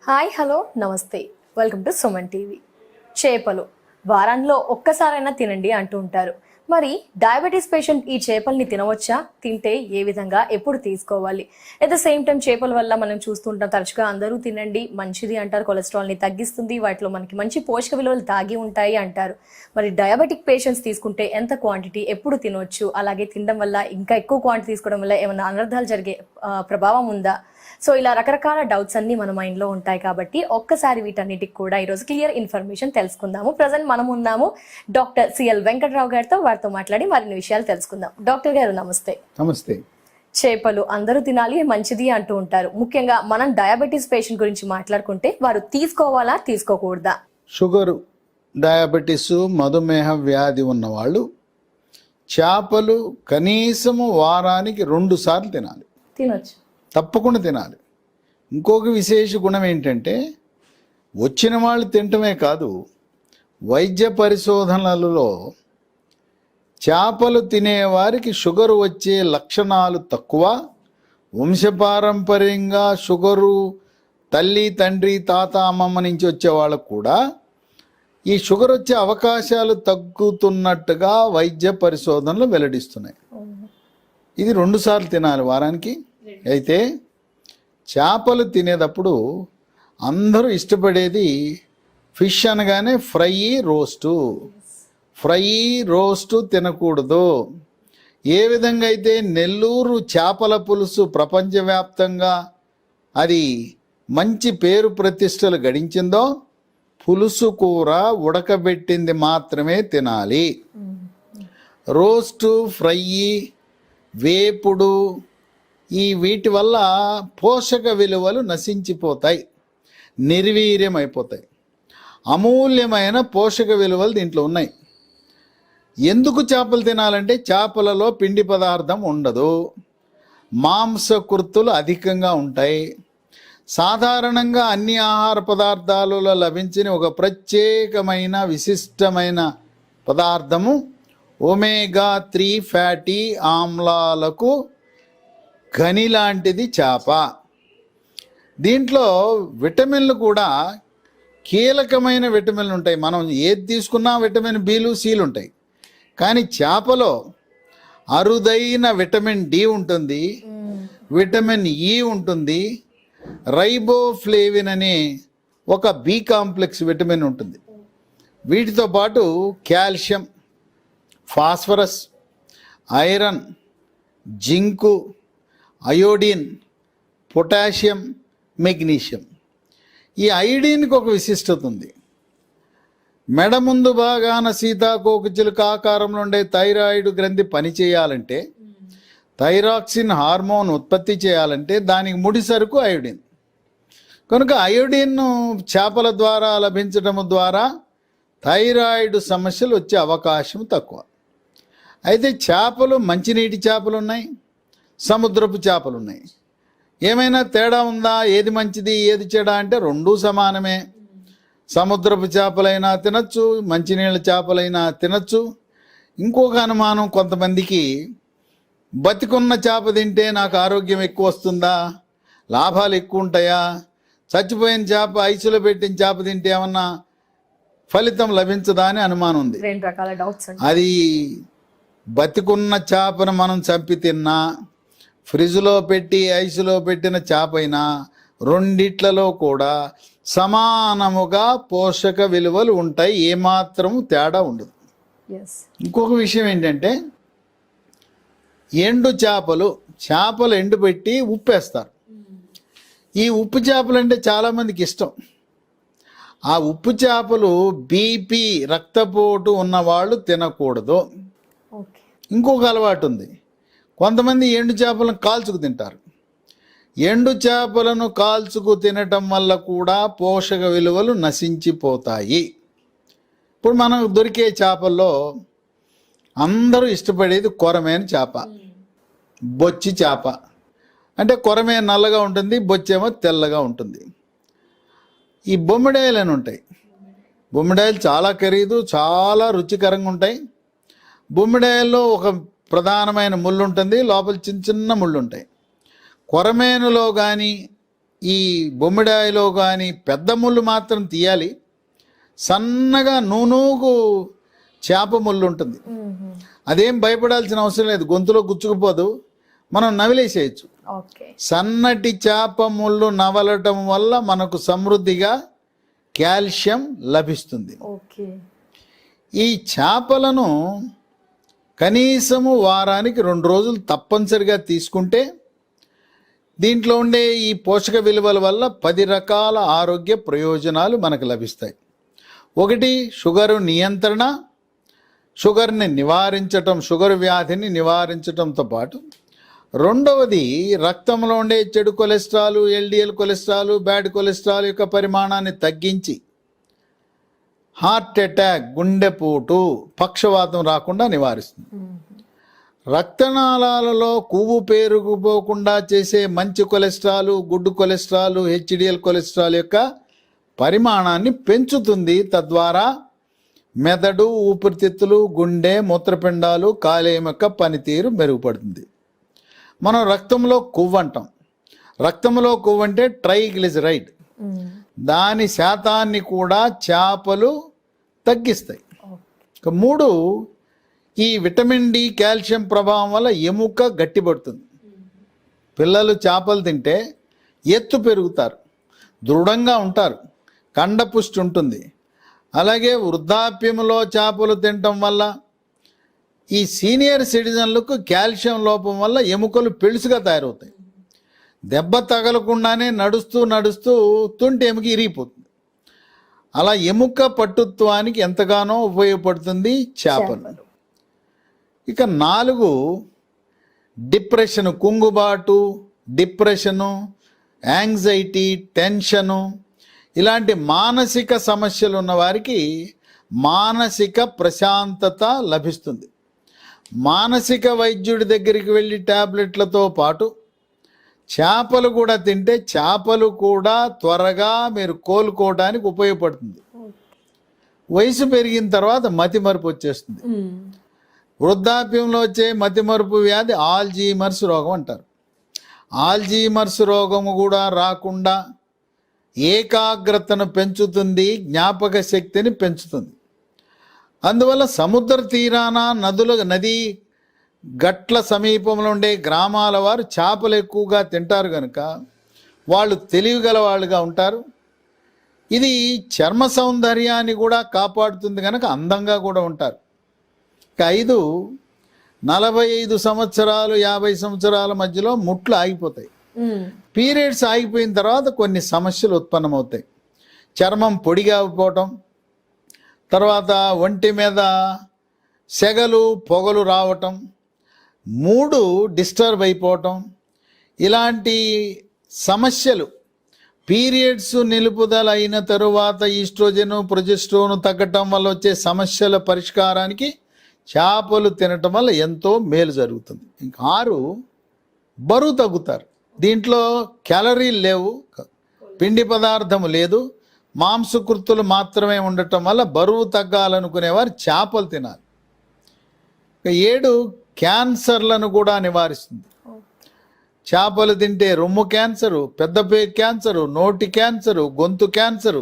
Hi hello నమస్తే, welcome to Suman TV. చేపలు వారాల్లో ఒక్కసారైనా తినండి అంటూ ఉంటారు. మరి డయాబెటీస్ పేషెంట్ ఈ చేపల్ని తినవచ్చా? తింటే ఏ విధంగా, ఎప్పుడు తీసుకోవాలి? ఎట్ ద సేమ్ టైం చేపల వల్ల మనం చూస్తుంటాం, తరచుగా అందరూ తినండి మంచిది అంటారు, కొలెస్ట్రాల్ని తగ్గిస్తుంది, వాటిలో మనకి మంచి పోషక విలువలు దాగి ఉంటాయి అంటారు. మరి డయాబెటిక్ పేషెంట్స్ తీసుకుంటే ఎంత క్వాంటిటీ, ఎప్పుడు తినవచ్చు? అలాగే తినడం వల్ల, ఇంకా ఎక్కువ క్వాంటిటీ తీసుకోవడం వల్ల ఏమైనా అనర్థాలు జరిగే ప్రభావం ఉందా? సో ఇలా రకరకాల డౌట్స్ అన్ని మన మైండ్లో ఉంటాయి కాబట్టి ఒక్కసారి వీటన్నిటికి కూడా ఈరోజు క్లియర్ ఇన్ఫర్మేషన్ తెలుసుకుందాము. ప్రజెంట్ మనం ఉన్నాము డాక్టర్ సిఎల్ వెంకట్రావు గారితో. వారితో మాట్లాడి మరిన్ని విషయాలు తెలుసుకుందాం. డాక్టర్ గారు నమస్తే. నమస్తే. చేపలు అందరూ తినాలి, మంచిది అంటూ ఉంటారు. ముఖ్యంగా మనం డయాబెటీస్ పేషెంట్ గురించి మాట్లాడుకుంటే వారు తీసుకోవాలా, తీసుకోకూడదా? షుగరు, డయాబెటీస్, మధుమేహ వ్యాధి ఉన్నవాళ్ళు చేపలు కనీసము వారానికి 2 సార్లు తినాలి. తినొచ్చు, తప్పకుండా తినాలి. ఇంకొక విశేష గుణం ఏంటంటే, వచ్చిన వాళ్ళు తినటమే కాదు, వైద్య పరిశోధనలలో చేపలు తినేవారికి షుగరు వచ్చే లక్షణాలు తక్కువ, వంశపారంపర్యంగా షుగరు తల్లి, తండ్రి, తాత, అమ్మమ్మ నుంచి వచ్చే వాళ్ళకు కూడా ఈ షుగర్ వచ్చే అవకాశాలు తగ్గుతున్నట్టుగా వైద్య పరిశోధనలు వెల్లడిస్తున్నాయి. ఇది 2 సార్లు తినాలి వారానికి. అయితే చేపలు తినేటప్పుడు అందరూ ఇష్టపడేది ఫిష్ అనగానే ఫ్రై రోస్టు తినకూడదు. ఏ విధంగా అయితే నెల్లూరు చేపల పులుసు ప్రపంచవ్యాప్తంగా అది మంచి పేరు ప్రతిష్టలు గడించిందో, పులుసు కూర ఉడకబెట్టింది మాత్రమే తినాలి. రోస్టు, ఫ్రై, వేపుడు వీటి వల్ల పోషక విలువలు నశించిపోతాయి, నిర్వీర్యమైపోతాయి. అమూల్యమైన పోషక విలువలు దీంట్లో ఉన్నాయి. ఎందుకు చేపలు తినాలంటే, చేపలలో పిండి పదార్థం ఉండదు, మాంసకృతులు అధికంగా ఉంటాయి. సాధారణంగా అన్ని ఆహార పదార్థాలలో లభించిన ఒక ప్రత్యేకమైన విశిష్టమైన పదార్థము ఒమేగా 3 ఫ్యాటీ ఆమ్లాలకు గని లాంటిది చేప. దీంట్లో విటమిన్లు కూడా కీలకమైన విటమిన్లు ఉంటాయి. మనం ఏది తీసుకున్నా విటమిన్ బిలు, సిలు ఉంటాయి. కానీ చేపలో అరుదైన విటమిన్ డి ఉంటుంది, విటమిన్ ఇ ఉంటుంది, రైబోఫ్లేవిన్ అనే ఒక బి కాంప్లెక్స్ విటమిన్ ఉంటుంది. వీటితో పాటు calcium, phosphorus, iron, zinc, iodine, potassium, magnesium. ఈ అయోడిన్కి ఒక విశిష్టత ఉంది. మెడ ముందు భాగాన సీతాకోకచిలుక ఆకారంలో ఉండే థైరాయిడ్ గ్రంథి పనిచేయాలంటే, థైరాక్సిన్ హార్మోన్ ఉత్పత్తి చేయాలంటే దానికి ముడి సరుకు అయోడిన్. కనుక అయోడిన్ను చేపల ద్వారా లభించడం ద్వారా థైరాయిడ్ సమస్యలు వచ్చే అవకాశం తక్కువ. అయితే చేపలు, మంచినీటి చేపలు ఉన్నాయి, సముద్రపు చేపలు ఉన్నాయి. ఏమైనా తేడా ఉందా? ఏది మంచిది, ఏది చెడ అంటే 2 సమానమే. సముద్రపు చేపలైనా తినచ్చు, మంచినీళ్ళ చేపలైనా తినచ్చు. ఇంకొక అనుమానం కొంతమందికి, బతికున్న చేప తింటే నాకు ఆరోగ్యం ఎక్కువ వస్తుందా, లాభాలు ఎక్కువ ఉంటాయా, చచ్చిపోయిన చేప, ఐసులో పెట్టిన చేప తింటే ఏమన్నా ఫలితం లభించదా అని అనుమానం ఉంది. 2 రకాల డౌట్స్. అది బతికున్న చేపను మనం చంపి తిన్నా, ఫ్రిడ్జ్లో పెట్టి ఐసులో పెట్టిన చేప అయినా, రెండిట్లలో కూడా సమానముగా పోషక విలువలు ఉంటాయి, ఏమాత్రం తేడా ఉండదు. ఇంకొక విషయం ఏంటంటే, ఎండు చేపలు ఎండు పెట్టి ఉప్పేస్తారు. ఈ ఉప్పు చేపలు అంటే చాలామందికి ఇష్టం. ఆ ఉప్పు చేపలు బీపీ, రక్తపోటు ఉన్నవాళ్ళు తినకూడదు. ఇంకొక అలవాటు ఉంది, కొంతమంది ఎండు చేపలను కాల్చుకు తింటారు. ఎండు చేపలను కాల్చుకు తినటం వల్ల కూడా పోషక విలువలు నశించిపోతాయి. ఇప్పుడు మనకు దొరికే చేపల్లో అందరూ ఇష్టపడేది కొరమేను చేప, బొచ్చి చేప. అంటే కొరమే నల్లగా ఉంటుంది, బొచ్చేమో తెల్లగా ఉంటుంది. ఈ బొమ్మిడాయలు అని ఉంటాయి. బొమ్మిడాయలు చాలా ఖరీదు, చాలా రుచికరంగా ఉంటాయి. బొమ్మిడాయల్లో ఒక ప్రధానమైన ముళ్ళు ఉంటుంది, లోపల చిన్న చిన్న ముళ్ళు ఉంటాయి. కొరమేనులో కానీ ఈ బొమ్మిడాయిలో కానీ పెద్ద ముళ్ళు మాత్రం తీయాలి. సన్నగా నూనూగు చేప ముళ్ళు ఉంటుంది, అదేం భయపడాల్సిన అవసరం లేదు, గొంతులో గుచ్చుకుపోదు, మనం నవిలేసేయచ్చు. ఓకే. సన్నటి చేప ముళ్ళు నవలటం వల్ల మనకు సమృద్ధిగా కాల్షియం లభిస్తుంది. ఓకే. ఈ చేపలను కనీసము వారానికి 2 రోజులు తప్పనిసరిగా తీసుకుంటే దీంట్లో ఉండే ఈ పోషక విలువల వల్ల 10 రకాల ఆరోగ్య ప్రయోజనాలు మనకు లభిస్తాయి. ఒకటి, షుగరు నియంత్రణ, షుగర్ని నివారించటం, షుగర్ వ్యాధిని నివారించటంతో పాటు రెండవది రక్తంలో ఉండే చెడు cholesterol, LDL cholesterol, bad cholesterol యొక్క పరిమాణాన్ని తగ్గించి హార్ట్ అటాక్, గుండెపోటు, పక్షవాతం రాకుండా నివారిస్తుంది. రక్తనాళాలలో కొవ్వు పేరుకుపోకుండా చేసే మంచి cholesterol, good cholesterol, HDL cholesterol యొక్క పరిమాణాన్ని పెంచుతుంది. తద్వారా మెదడు, ఊపిరితిత్తులు, గుండె, మూత్రపిండాలు, కాలేయం యొక్క పనితీరు మెరుగుపడుతుంది. మనం రక్తంలో కొవ్వు అంటాం. రక్తంలో కొవ్వు అంటే ట్రైగ్లిజరైడ్, దాని శాతాన్ని కూడా చేపలు తగ్గిస్తాయి. ఇక 3, ఈ విటమిన్ డి, కాల్షియం ప్రభావం వల్ల ఎముక గట్టిపడుతుంది. పిల్లలు చేపలు తింటే ఎత్తు పెరుగుతారు, దృఢంగా ఉంటారు, కండపుష్టి ఉంటుంది. అలాగే వృద్ధాప్యంలో చేపలు తినటం వల్ల ఈ సీనియర్ సిటిజన్లకు కాల్షియం లోపం వల్ల ఎముకలు పెళుసుగా తయారవుతాయి. దెబ్బ తగలకుండానే నడుస్తూ నడుస్తూ తుంటి ఎముక ఇరిగిపోతుంది. అలా ఎముక పట్టుత్వానికి ఎంతగానో ఉపయోగపడుతుంది చేపలు. ఇక 4, డిప్రెషను, కుంగుబాటు, డిప్రెషను, యాంగ్జైటీ, టెన్షను, ఇలాంటి మానసిక సమస్యలు ఉన్న వారికి మానసిక ప్రశాంతత లభిస్తుంది. మానసిక వైద్యుడి దగ్గరికి వెళ్ళి ట్యాబ్లెట్లతో పాటు చేపలు కూడా తింటే చేపలు కూడా త్వరగా మీరు కోలుకోవడానికి ఉపయోగపడుతుంది. వయసు పెరిగిన తర్వాత మతిమరుపు వచ్చేస్తుంది. వృద్ధాప్యంలో వచ్చే మతిమరుపు వ్యాధి ఆల్జీమర్స్ రోగం అంటారు. ఆల్జీమర్స్ రోగము కూడా రాకుండా ఏకాగ్రతను పెంచుతుంది, జ్ఞాపక శక్తిని పెంచుతుంది. అందువల్ల సముద్ర తీరాన, నది గట్ల సమీపంలో ఉండే గ్రామాల వారు చేపలు ఎక్కువగా తింటారు కనుక వాళ్ళు తెలివిగల వాళ్ళుగా ఉంటారు. ఇది చర్మ సౌందర్యాన్ని కూడా కాపాడుతుంది కనుక అందంగా కూడా ఉంటారు. 5, 45 సంవత్సరాలు 50 సంవత్సరాల మధ్యలో ముట్లు ఆగిపోతాయి. పీరియడ్స్ ఆగిపోయిన తర్వాత కొన్ని సమస్యలు ఉత్పన్నమవుతాయి. చర్మం పొడిగా అయిపోవటం, తర్వాత ఒంటి మీద సెగలు, పొగలు రావటం, మూడు డిస్టర్బ్ అయిపోవటం, ఇలాంటి సమస్యలు పీరియడ్స్ నిలుపుదల అయిన తరువాత ఈస్ట్రోజన్, ప్రొజెస్ట్రోన్ తగ్గటం వల్ల వచ్చే సమస్యల పరిష్కారానికి చేపలు తినటం వల్ల ఎంతో మేలు జరుగుతుంది. ఇంకా 6, బరువు తగ్గుతారు. దీంట్లో క్యాలరీలు లేవు, పిండి పదార్థం లేదు, మాంసకృతులు మాత్రమే ఉండటం వల్ల బరువు తగ్గాలనుకునేవారు చేపలు తినాలి. 7, క్యాన్సర్లను కూడా నివారిస్తుంది. చేపలు తింటే రొమ్ము క్యాన్సరు, పెద్దపేగు క్యాన్సరు, నోటి క్యాన్సరు, గొంతు క్యాన్సరు,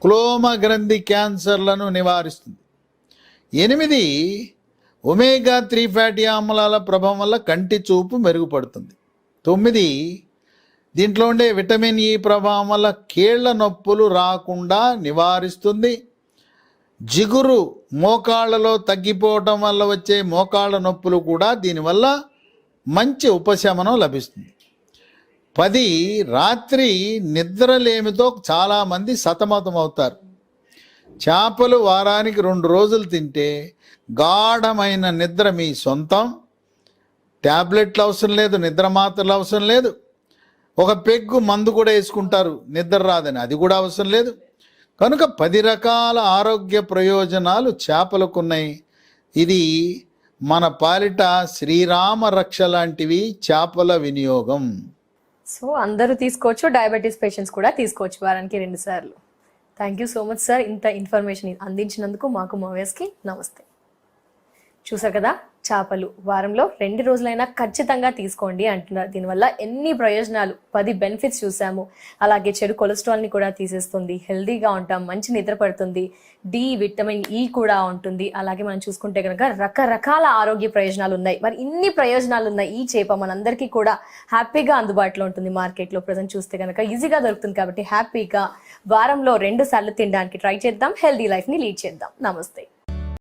క్లోమ గ్రంథి క్యాన్సర్లను నివారిస్తుంది. 8, ఒమేగా 3 ఫ్యాటీ ఆమ్లాల ప్రభావం వల్ల కంటి చూపు మెరుగుపడుతుంది. 9, దీంట్లో ఉండే విటమిన్ ఈ ప్రభావం వల్ల కీళ్ల నొప్పులు రాకుండా నివారిస్తుంది. జిగురు మోకాళ్ళలో తగ్గిపోవటం వల్ల వచ్చే మోకాళ్ళ నొప్పులు కూడా దీనివల్ల మంచి ఉపశమనం లభిస్తుంది. 10, రాత్రి నిద్రలేమితో చాలామంది సతమతం అవుతారు. చేపలు వారానికి 2 రోజులు తింటే గాఢమైన నిద్ర మీ సొంతం. ట్యాబ్లెట్లు అవసరం లేదు, నిద్ర మాత్రలు అవసరం లేదు. ఒక పెగ్గు మందు కూడా వేసుకుంటారు నిద్ర రాదని, అది కూడా అవసరం లేదు. కనుక 10 రకాల ఆరోగ్య ప్రయోజనాలు చేపలకున్నాయి. ఇది మన పాలిట శ్రీరామ రక్ష లాంటివి చేపల వినియోగం. సో అందరూ తీసుకోవచ్చు, డయాబెటీస్ పేషెంట్స్ కూడా తీసుకోవచ్చు వారానికి 2 సార్లు. Thank you so much sir, ఇంత ఇన్ఫర్మేషన్ అందించినందుకు మాకు మా వ్యూయర్స్కి నమస్తే. చూసారు కదా, చేపలు వారంలో 2 రోజులైనా ఖచ్చితంగా తీసుకోండి అంటున్నారు. దీనివల్ల ఎన్ని ప్రయోజనాలు, 10 బెనిఫిట్స్ చూసాము. అలాగే చెడు కొలెస్ట్రాల్ని కూడా తీసేస్తుంది, హెల్దీగా ఉంటాం, మంచి నిద్ర పడుతుంది, డి విటమిన్ ఈ కూడా ఉంటుంది. అలాగే మనం చూసుకుంటే కనుక రకరకాల ఆరోగ్య ప్రయోజనాలు ఉన్నాయి. మరి ఇన్ని ప్రయోజనాలు ఉన్న ఈ చేప మనందరికీ కూడా హ్యాపీగా అందుబాటులో ఉంటుంది. మార్కెట్లో ప్రజెంట్ చూస్తే కనుక ఈజీగా దొరుకుతుంది. కాబట్టి హ్యాపీగా వారంలో 2 సార్లు తినడానికి ట్రై చేద్దాం, హెల్దీ లైఫ్ని లీడ్ చేద్దాం. నమస్తే.